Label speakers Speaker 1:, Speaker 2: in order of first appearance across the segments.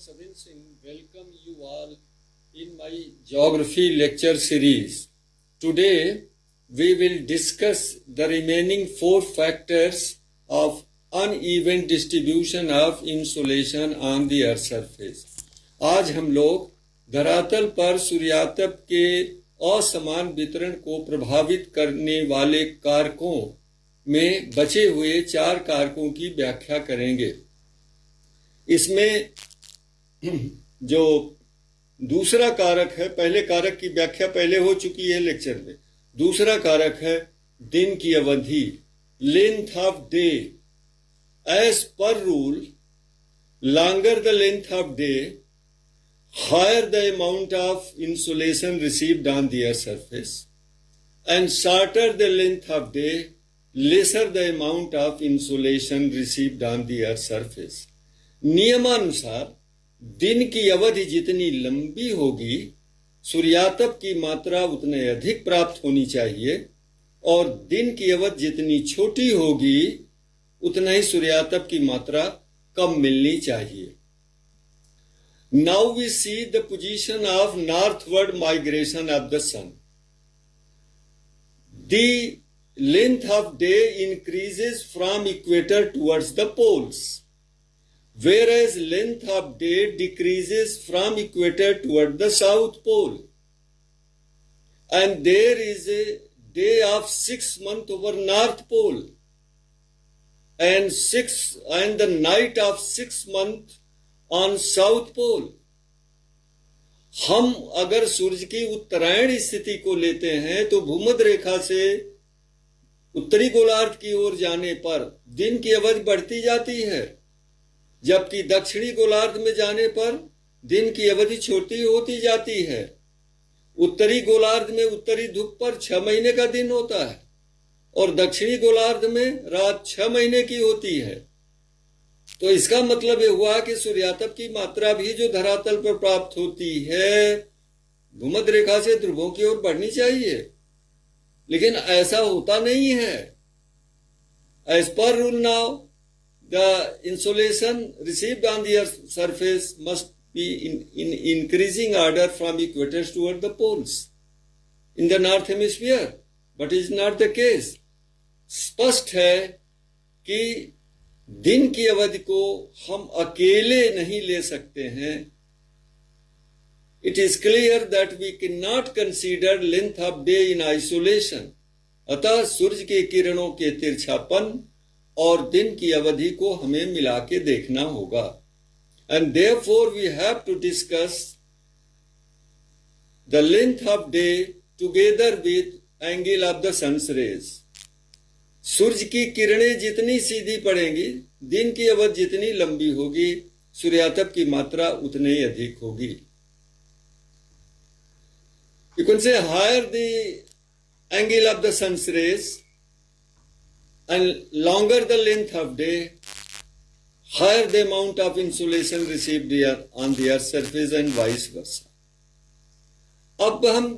Speaker 1: Sabin Singh welcome you all in my geography lecture series. Today we will discuss the remaining four factors of uneven distribution of insolation on the earth surface. आज हम लोग धरातल पर सूर्यातप के असमान वितरण को प्रभावित करने वाले कारकों में बचे हुए चार कारकों की व्याख्या करेंगे। इसमें जो दूसरा कारक है, पहले कारक की व्याख्या पहले हो चुकी है लेक्चर में। दूसरा कारक है दिन की अवधि, length of day. As per rule, longer the length of day, higher the amount of insolation received on the earth's surface, and shorter the length of day, lesser the amount of insolation received on the earth's surface. नियमानुसार दिन की अवधि जितनी लंबी होगी, सूर्यातप की मात्रा उतने अधिक प्राप्त होनी चाहिए, और दिन की अवधि जितनी छोटी होगी उतना ही सूर्यातप की मात्रा कम मिलनी चाहिए। Now we see the position of northward migration of the sun. The length of day increases from equator towards the poles, whereas length of day decreases from equator toward the south pole. And there is a day of 6 months over north pole, and the night of 6 months on South Pole. हम अगर सूर्य की उत्तरायण स्थिति को लेते हैं तो भूमध्य रेखा से उत्तरी गोलार्ध की ओर जाने पर दिन की अवधि बढ़ती जाती है, जबकि दक्षिणी गोलार्ध में जाने पर दिन की अवधि छोटी होती जाती है। उत्तरी गोलार्ध में उत्तरी ध्रुव पर 6 महीने का दिन होता है और दक्षिणी गोलार्ध में रात 6 महीने की होती है। तो इसका मतलब यह हुआ कि सूर्यातप की मात्रा भी जो धरातल पर प्राप्त होती है भूमध्य रेखा से ध्रुवों की ओर बढ़नी चाहिए, लेकिन ऐसा होता नहीं है। As per rule now the insolation received on the earth surface must be in increasing order from equators toward the poles in the north hemisphere, but is not the case. स्पष्ट है कि दिन की अवधि को हम अकेले नहीं ले सकते हैं। It is clear that we can not consider length of day in isolation. अतः सूर्य के किरणों के तिरछापन और दिन की अवधि को हमें मिला के देखना होगा। And therefore we have to discuss the length of day together with angle of the sun's rays. सूर्य की किरणें जितनी सीधी पड़ेंगी, दिन की अवधि जितनी लंबी होगी, सूर्यातप की मात्रा उतनी ही अधिक होगी। You can say higher the angle of the sun's rays and longer the length of day, higher the amount of insolation received on the earth's surface and vice versa. अब हम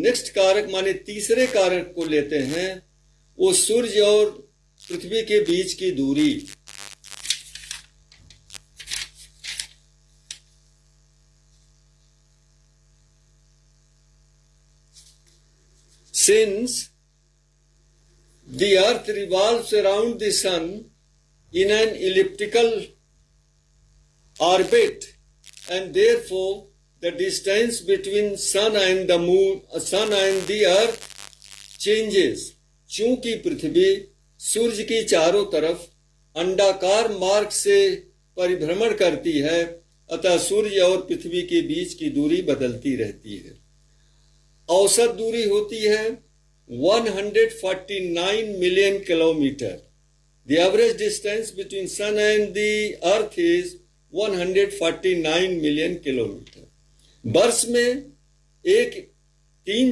Speaker 1: नेक्स्ट कारक माने तीसरे कारक को लेते हैं, वो सूर्य और पृथ्वी के बीच की दूरी। Since the earth revolves around the sun in an elliptical orbit, and therefore the distance between sun and the earth changes. चूंकि पृथ्वी सूर्य की चारों तरफ अंडाकार मार्ग से परिभ्रमण करती है, अतः सूर्य और पृथ्वी के बीच की दूरी बदलती रहती है। औसत दूरी होती है 149 million kilometre. The average distance between sun and the earth is 149 million kilometre. वर्ष में 3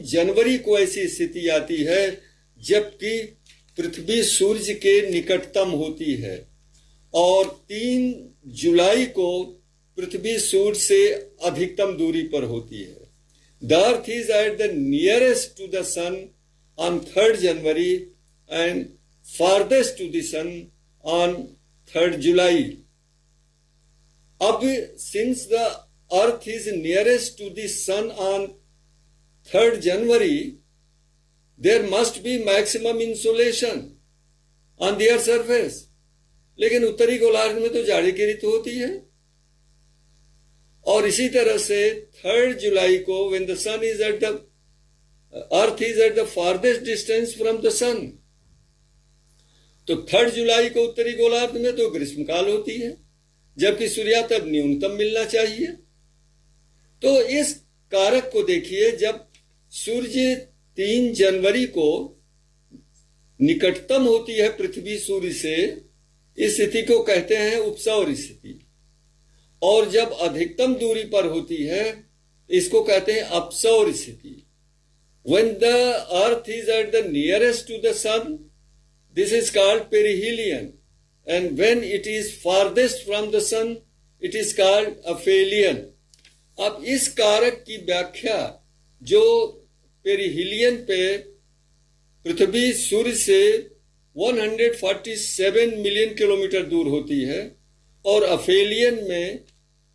Speaker 1: जनवरी को ऐसी स्थिति आती है जबकि पृथ्वी सूर्य के निकटतम होती है, और 3 जुलाई को पृथ्वी सूर्य से अधिकतम दूरी पर होती है। The earth is at the nearest to the sun on 3rd January and farthest to the sun on 3rd July. अब since the earth is nearest to the sun on 3rd January, there must be maximum insolation on their surface. लेकिन उत्तरी गोलार्ध में तो जाड़े की ऋतु होती है, और इसी तरह से 3rd जुलाई को when the sun is at the earth is at the farthest distance from the sun, तो 3rd जुलाई को उत्तरी गोलार्ध में तो ग्रीष्मकाल होती है, जबकि सूर्यातप न्यूनतम मिलना चाहिए। तो इस कारक को देखिए, जब सूर्य 3 जनवरी को निकटतम होती है पृथ्वी सूर्य से, इस स्थिति को कहते हैं उपसौर स्थिति, और जब अधिकतम दूरी पर होती है इसको कहते हैं अपसौर स्थिति। When the earth is at the nearest to the sun, this is called perihelion, and when it is farthest from the sun, it is called aphelion. अब इस कारक की व्याख्या जो पेरिहिलियन पे पृथ्वी सूर्य से 147 मिलियन किलोमीटर दूर होती है, और अफेलियन में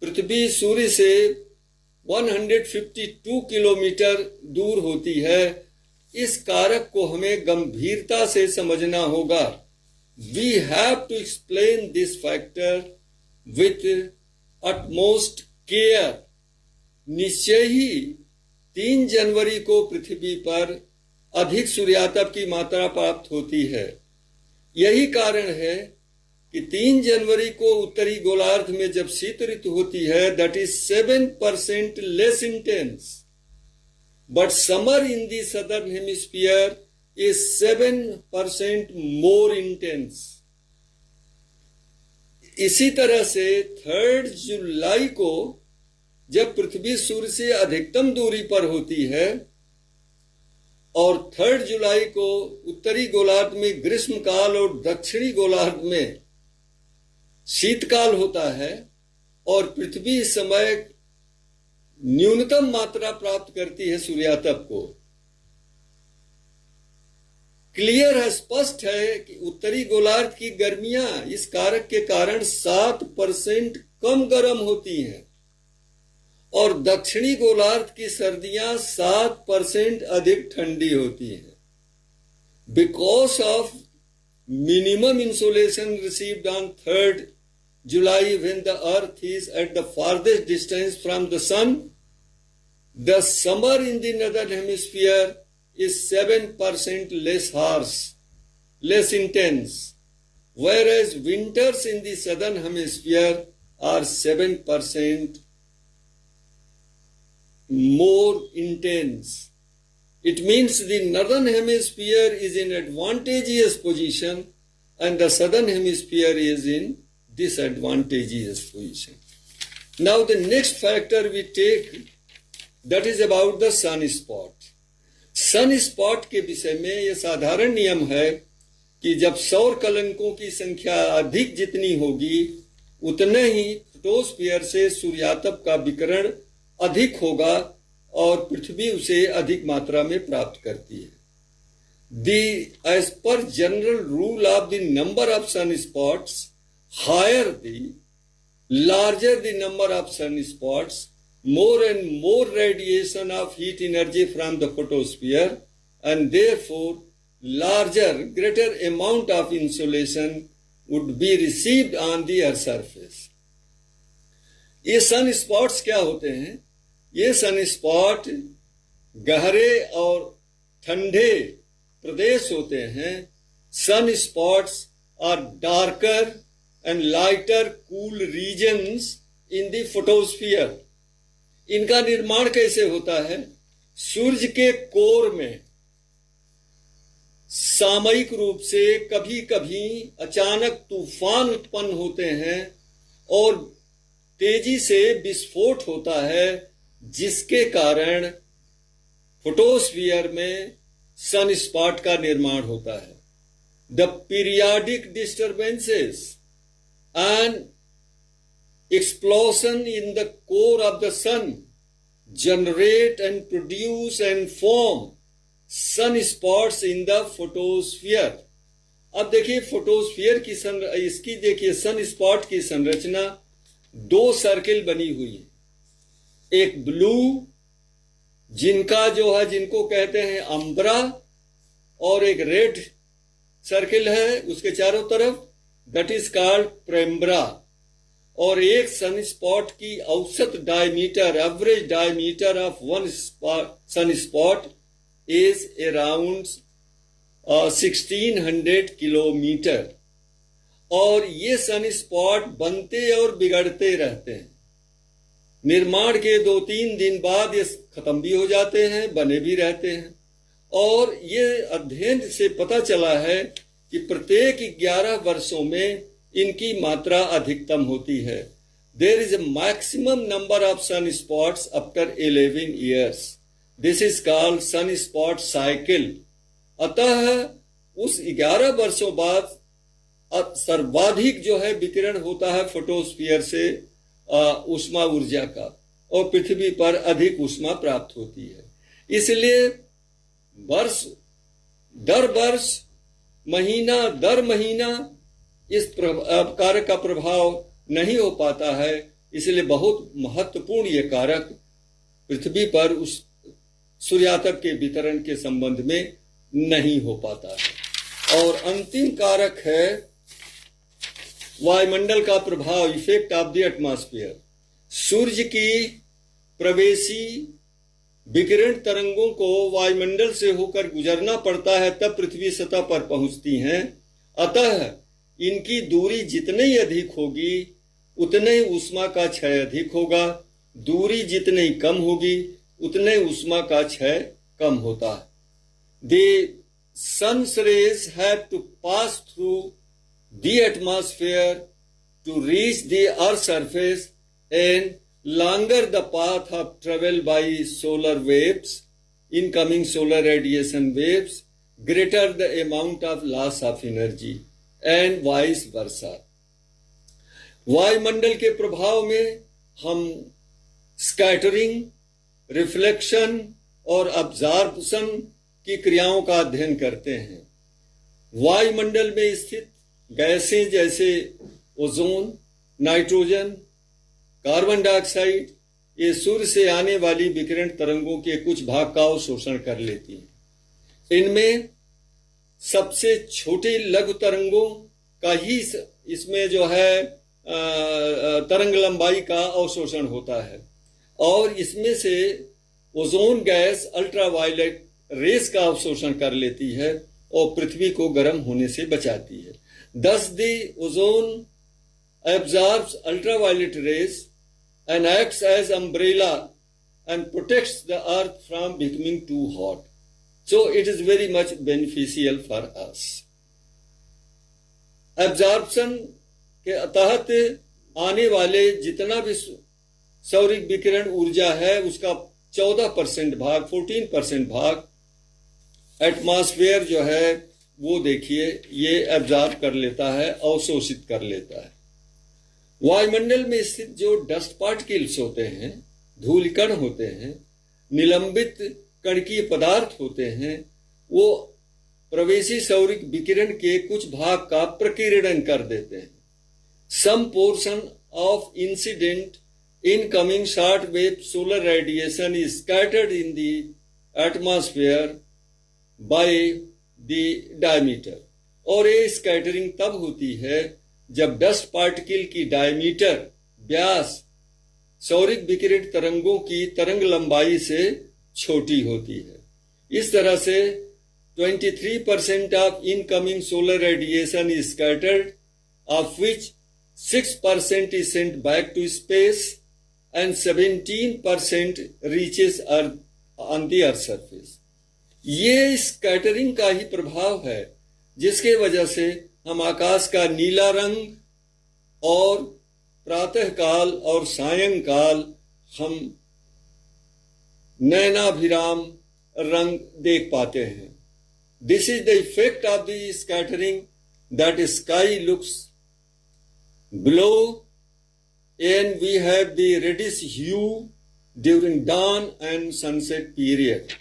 Speaker 1: पृथ्वी सूर्य से 152 किलोमीटर दूर होती है, इस कारक को हमें गंभीरता से समझना होगा। We have to explain this factor with utmost care. निश्चय ही 3 जनवरी को पृथ्वी पर अधिक सूर्यातप की मात्रा प्राप्त होती है। यही कारण है कि 3 जनवरी को उत्तरी गोलार्ध में जब शीत ऋतु होती है, that is 7% less intense, but summer in the southern hemisphere is 7% more intense. इसी तरह से 3rd जुलाई को जब पृथ्वी सूर्य से अधिकतम दूरी पर होती है, और 3rd जुलाई को उत्तरी गोलार्ध में ग्रीष्मकाल और दक्षिणी गोलार्ध में शीतकाल होता है, और पृथ्वी इस समय न्यूनतम मात्रा प्राप्त करती है सूर्यातप को। क्लियर है, स्पष्ट है कि उत्तरी गोलार्ध की गर्मियां इस कारक के कारण 7% कम गर्म होती हैं, और दक्षिणी गोलार्ध की सर्दियां 7% अधिक ठंडी होती हैं। Because of minimum insolation received on 3rd July when the earth is at the farthest distance from the sun, the summer in the northern hemisphere is 7% less harsh, less intense, whereas winters in the southern hemisphere are 7% more intense. It means the northern hemisphere is in advantageous position and the southern hemisphere is in disadvantageous position. Now the next factor we take, that is about the sunspot. Sunspot के विषय में यह साधारण नियम है कि जब सौर कलंकों की संख्या अधिक जितनी होगी, उतने ही फोटोस्फीयर से सूर्यातप का विकिरण अधिक होगा और पृथ्वी उसे अधिक मात्रा में प्राप्त करती है। As per general rule of the number of sunspots, higher the larger the number of sunspots, more and more radiation of heat energy from the photosphere, and therefore larger, greater amount of insolation would be received on the earth surface. ये sun spots क्या होते हैं? ये सन spot गहरे और ठंडे प्रदेश होते हैं। Sun spots are darker and lighter cool regions in the photosphere. इनका निर्माण कैसे होता है? सूर्य के कोर में सामयिक रूप से कभी कभी अचानक तूफान उत्पन्न होते हैं और तेजी से विस्फोट होता है, जिसके कारण फोटोस्फीयर में सनस्पॉट का निर्माण होता है। The periodic disturbances and explosion in the core of the sun generate and produce and form sunspots in the photosphere. अब देखिए फोटोस्फीयर की इसकी देखिए सनस्पॉट की संरचना। दो सर्किल बनी हुई है, एक ब्लू जिनका जो है जिनको कहते हैं अम्ब्रा, और एक रेड सर्किल है उसके चारों तरफ, दैट इज कॉल्ड प्रेम्ब्रा। और एक सन स्पॉट की औसत diameter, average diameter of one sun spot is around 1600 kilometre. और ये सन स्पॉट बनते और बिगड़ते रहते हैं। निर्माण के 2-3 दिन बाद ये खत्म भी हो जाते हैं, बने भी रहते हैं। और ये अध्ययन से पता चला है कि प्रत्येक 11 वर्षों में इनकी मात्रा अधिकतम होती है। There is a maximum number of sun spots after 11 years. This is called sun spot cycle. अतः उस 11 वर्षों बाद सर्वाधिक जो है विकिरण होता है फोटोस्फीयर से ऊष्मा ऊर्जा का, और पृथ्वी पर अधिक ऊष्मा प्राप्त होती है। इसलिए वर्ष दर वर्ष, महीना दर महीना इस कारक का प्रभाव नहीं हो पाता है। इसलिए बहुत महत्वपूर्ण ये कारक पृथ्वी पर उस सूर्यातप के वितरण के संबंध में नहीं हो पाता है। और अंतिम कारक है वायुमंडल का प्रभाव, इफेक्ट ऑफ द एटमॉस्फेयर। सूर्य की प्रवेशी विकिरण तरंगों को वायुमंडल से होकर गुजरना पड़ता है, तब पृथ्वी सतह पर पहुंचती हैं। अतः इनकी दूरी जितनी ही अधिक होगी उतने ही ऊष्मा का क्षय अधिक होगा, दूरी जितनी कम होगी उतने ऊष्मा का क्षय कम होता है। The sun's rays have to pass through the atmosphere to reach the earth's surface, and longer the path of travel by solar waves, incoming solar radiation waves, greater the amount of loss of energy, and vice versa. वायुमंडल के प्रभाव में हम scattering, reflection और absorption की क्रियाओं का अध्ययन करते हैं। वायुमंडल में स्थित गैसें जैसे ओजोन, नाइट्रोजन, कार्बन डाइऑक्साइड, ये सूर्य से आने वाली विकिरण तरंगों के कुछ भाग का अवशोषण कर लेती हैं। इनमें सबसे छोटे लघु तरंगों का ही इसमें जो है तरंग लंबाई का अवशोषण होता है, और इसमें से ओजोन गैस अल्ट्रावायलेट रेस का अवशोषण कर लेती है और पृथ्वी को गर्म होने से बचाती है। Thus the ozone absorbs ultraviolet rays and acts as umbrella and protects the earth from becoming too hot. So it is very much beneficial for us. Absorption के तहत आने वाले जितना भी सौरिक विकिरण ऊर्जा है उसका 14% भाग, 14% भाग एटमॉस्फेयर जो है वो देखिए ये एब्जॉर्ब कर लेता है, अवशोषित कर लेता है। वायुमंडल में स्थित जो डस्ट पार्टिकल्स होते हैं, धूलिकण होते हैं, निलंबित कणकीय पदार्थ होते हैं, वो प्रवेशी सौरिक विकिरण के कुछ भाग का प्रकीर्णन कर देते हैं। Some portion of incident incoming short wave solar radiation is scattered in the atmosphere by the diameter. और ये स्कैटरिंग तब होती है जब डस्ट पार्टिकल की डायमीटर, व्यास, सौरिक विकिरण तरंगों की तरंग लंबाई से छोटी होती है। इस तरह से 23% of incoming solar radiation is scattered, of which 6% is sent back to space and 17% reaches Earth on the Earth surface. ये स्कैटरिंग का ही प्रभाव है जिसके वजह से हम आकाश का नीला रंग और प्रातः काल और सायंकाल हम नयनाभिराम रंग देख पाते हैं। This is the effect of the scattering, that sky looks blue and we have the reddish hue during dawn and sunset period.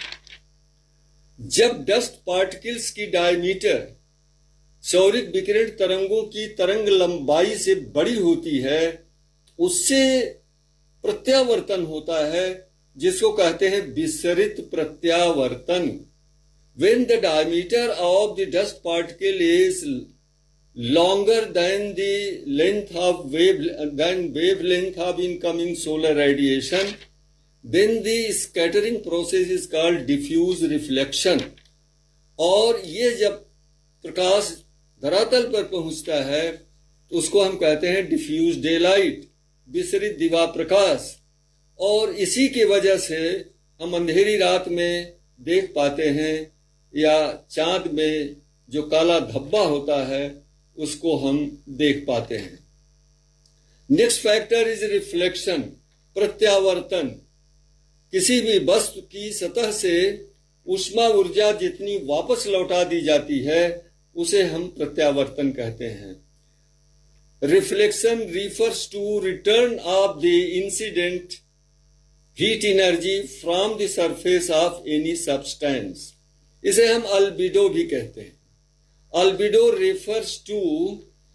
Speaker 1: जब डस्ट पार्टिकल्स की डायमीटर सौरिक विकिरण तरंगों की तरंग लंबाई से बड़ी होती है उससे प्रत्यावर्तन होता है, जिसको कहते हैं विसरित प्रत्यावर्तन। When the diameter of the dust particle is longer than the wavelength of incoming solar radiation, then the scattering process is called diffuse reflection. और ये जब प्रकाश धरातल पर पहुंचता है तो उसको हम कहते हैं डिफ्यूज डे लाइट, विसरित दिवा प्रकाश। और इसी की वजह से हम अंधेरी रात में देख पाते हैं, या चांद में जो काला धब्बा होता है उसको हम देख पाते हैं। नेक्स्ट फैक्टर इज रिफ्लेक्शन, प्रत्यावर्तन। किसी भी वस्तु की सतह से ऊष्मा ऊर्जा जितनी वापस लौटा दी जाती है उसे हम प्रत्यावर्तन कहते हैं। Reflection refers to return of the incident heat energy from the surface of any substance. इसे हम अल्बिडो भी कहते हैं। Albedo refers to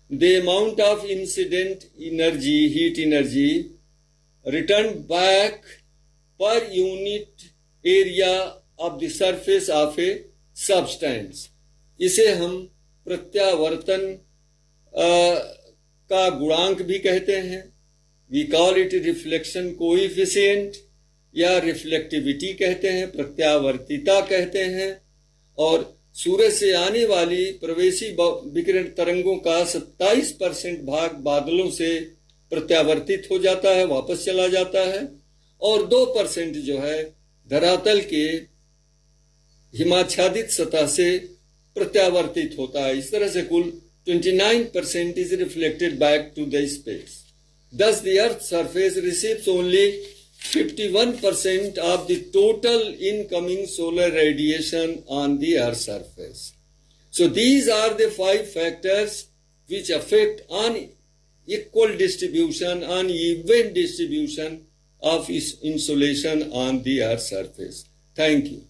Speaker 1: the amount of incident energy, heat energy return back per unit area of the surface of a substance. इसे हम प्रत्यावर्तन का गुणांक भी कहते हैं। We call it reflection coefficient या रिफ्लेक्टिविटी कहते हैं, प्रत्यावर्तिता कहते हैं। और सूरज से आने वाली प्रवेशी विकिरण तरंगों का 27% भाग बादलों से प्रत्यावर्तित हो जाता है, वापस चला जाता है, और 2% जो है धरातल के हिमाच्छादित सतह से प्रत्यावर्तित होता है। इस तरह से कुल 29% is reflected back to the space. Thus the Earth's surface receives only 51% of the total incoming solar radiation on the Earth's surface. So these are the 5 factors which affect unequal distribution, uneven distribution of insolation on the Earth's surface. Thank you.